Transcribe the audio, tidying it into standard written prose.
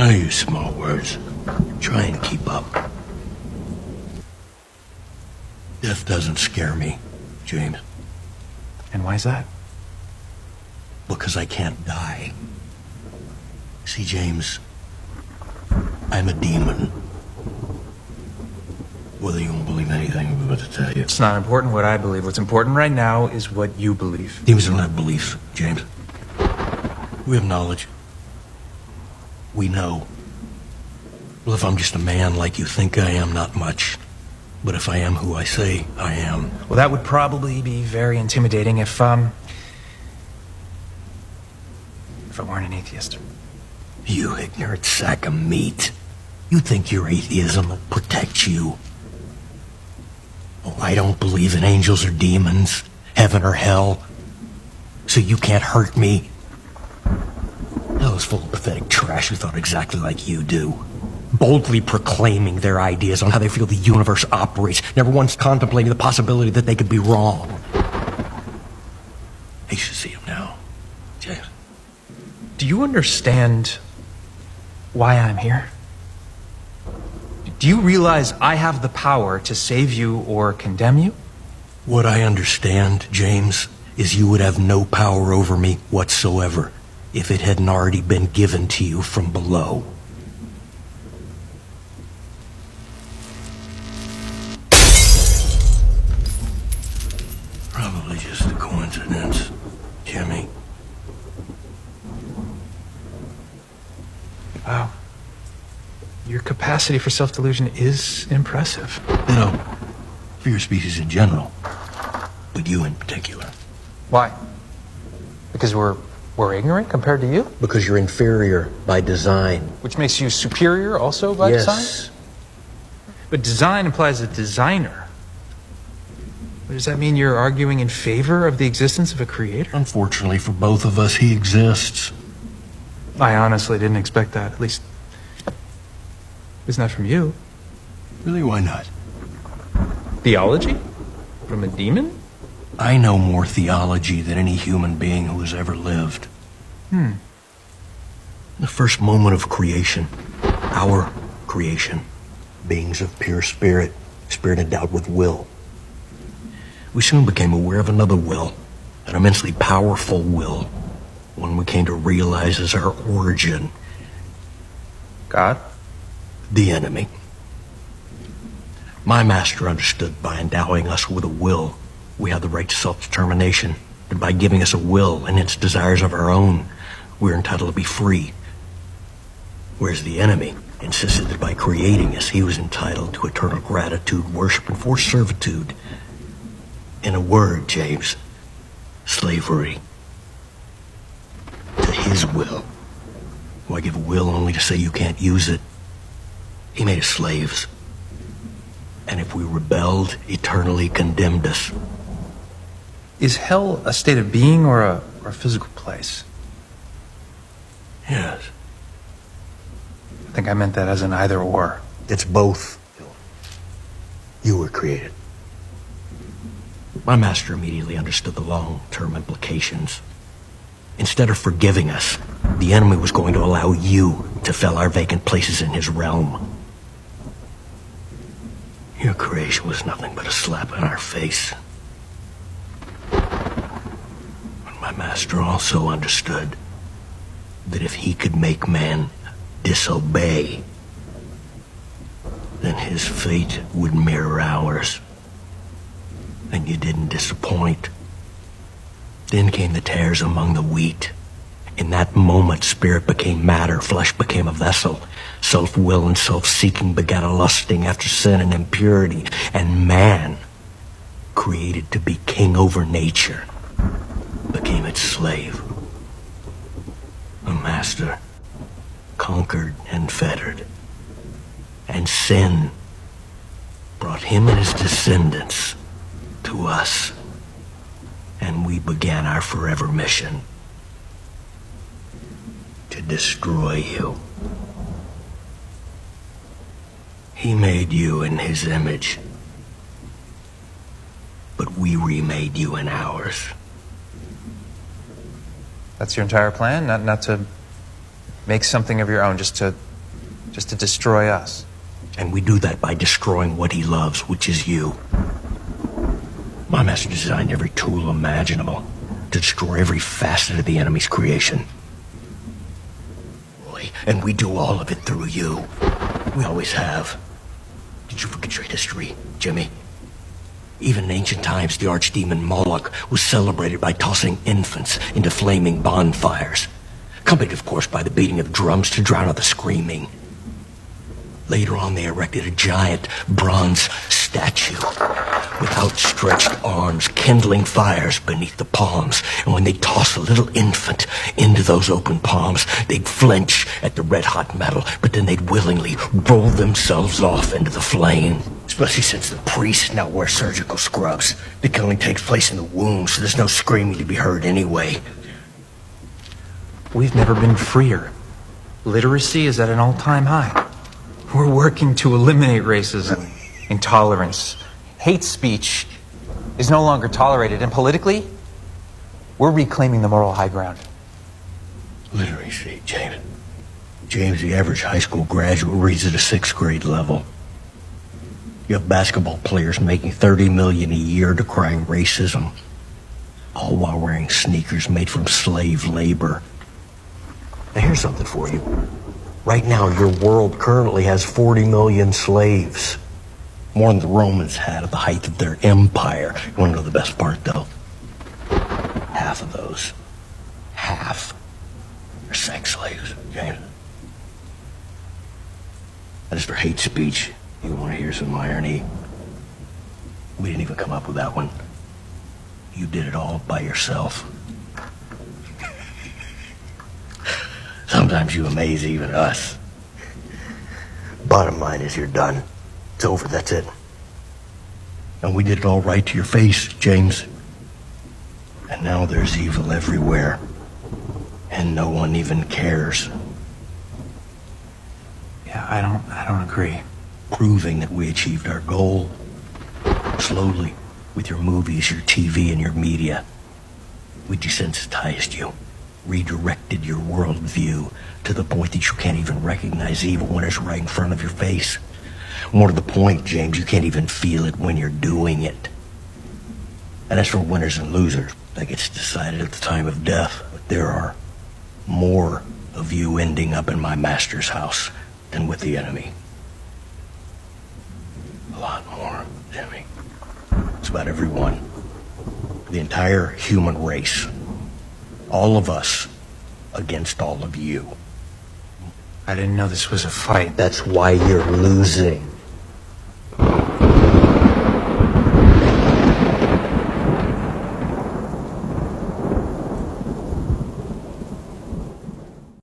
I use small words. Try and keep up. Death doesn't scare me, James. And why is that? Because I can't die. See, James, I'm a demon. Whether you won't believe anything I'm about to tell you. It's not important what I believe. What's important right now is what you believe. Demons don't have beliefs, James. We have knowledge. We know. Well, if I'm just a man like you think I am, not much. But if I am who I say I am... Well, that would probably be very intimidating if I weren't an atheist. You ignorant sack of meat. You think your atheism will protect you. Oh, I don't believe in angels or demons, heaven or hell. So you can't hurt me. Hell is full of pathetic trash who thought exactly like you do. Boldly proclaiming their ideas on how they feel the universe operates, never once contemplating the possibility that they could be wrong. You should see him now, James. Do you understand why I'm here? Do you realize I have the power to save you or condemn you? What I understand, James, is you would have no power over me whatsoever if it hadn't already been given to you from below. Probably just a coincidence, Jimmy. Wow. Your capacity for self-delusion is impressive. You know, for your species in general, but you in particular. Why? Because we're ignorant compared to you? Because you're inferior by design. Which makes you superior also by design? But design implies a designer. Does that mean you're arguing in favor of the existence of a creator? Unfortunately for both of us, he exists. I honestly didn't expect that. At least, it's not from you. Really, why not? Theology? From a demon? I know more theology than any human being who has ever lived. The first moment of creation, our creation, beings of pure spirit, spirit endowed with will. We soon became aware of another will, an immensely powerful will, one we came to realize as our origin. God? The enemy. My master understood by endowing us with a will, we have the right to self-determination, and by giving us a will and its desires of our own, we're entitled to be free. Whereas the enemy insisted that by creating us, he was entitled to eternal gratitude, worship, and forced servitude. In a word, James, slavery. To his will. Why give a will only to say you can't use it? He made us slaves. And if we rebelled, eternally condemned us. Is hell a state of being or a physical place? Yes. I think I meant that as an either or. It's both. You were created. My master immediately understood the long-term implications. Instead of forgiving us, the enemy was going to allow you to fill our vacant places in his realm. Your creation was nothing but a slap in our face. But my master also understood that if he could make man disobey, then his fate would mirror ours. And you didn't disappoint. Then came the tares among the wheat. In that moment, spirit became matter, flesh became a vessel. Self-will and self-seeking begat a lusting after sin and impurity. And man, created to be king over nature, became its slave. The master, conquered and fettered. And sin brought him and his descendants to us. And we began our forever mission to destroy you. He made you in his image, but we remade you in ours. That's your entire plan? Not to make something of your own, just to just to destroy us. And we do that by destroying what he loves, which is you. My master designed every tool imaginable to destroy every facet of the enemy's creation. And we do all of it through you. We always have. Did you forget your history, Jimmy? Even in ancient times, the archdemon Moloch was celebrated by tossing infants into flaming bonfires, accompanied, of course, by the beating of drums to drown out the screaming. Later on, they erected a giant bronze statue with outstretched arms, kindling fires beneath the palms. And when they tossed a little infant into those open palms, they'd flinch at the red-hot metal, but then they'd willingly roll themselves off into the flame. Especially since the priests now wear surgical scrubs. The killing takes place in the womb, so there's no screaming to be heard anyway. We've never been freer. Literacy is at an all-time high. We're working to eliminate racism, intolerance. Hate speech is no longer tolerated, and politically, we're reclaiming the moral high ground. Literacy, James. James, the average high school graduate reads at a 6th grade level. You have basketball players making $30 million a year decrying racism, all while wearing sneakers made from slave labor. Now here's something for you. Right now, your world currently has 40 million slaves. More than the Romans had at the height of their empire. You want to know the best part, though? Half of those, half, are sex slaves, James. As for hate speech, you want to hear some irony? We didn't even come up with that one. You did it all by yourself. Sometimes you amaze even us. Bottom line is you're done. It's over, that's it. And we did it all right to your face, James. And now there's evil everywhere. And no one even cares. Yeah, I don't agree. Proving that we achieved our goal. Slowly, with your movies, your TV, and your media. We desensitized you. Redirected your worldview to the point that you can't even recognize evil when it's right in front of your face. More to the point, James, you can't even feel it when you're doing it. And as for winners and losers, that gets decided at the time of death. But there are more of you ending up in my master's house than with the enemy. A lot more, Jimmy. It's about everyone. The entire human race. All of us against all of you. I didn't know this was a fight. That's why you're losing.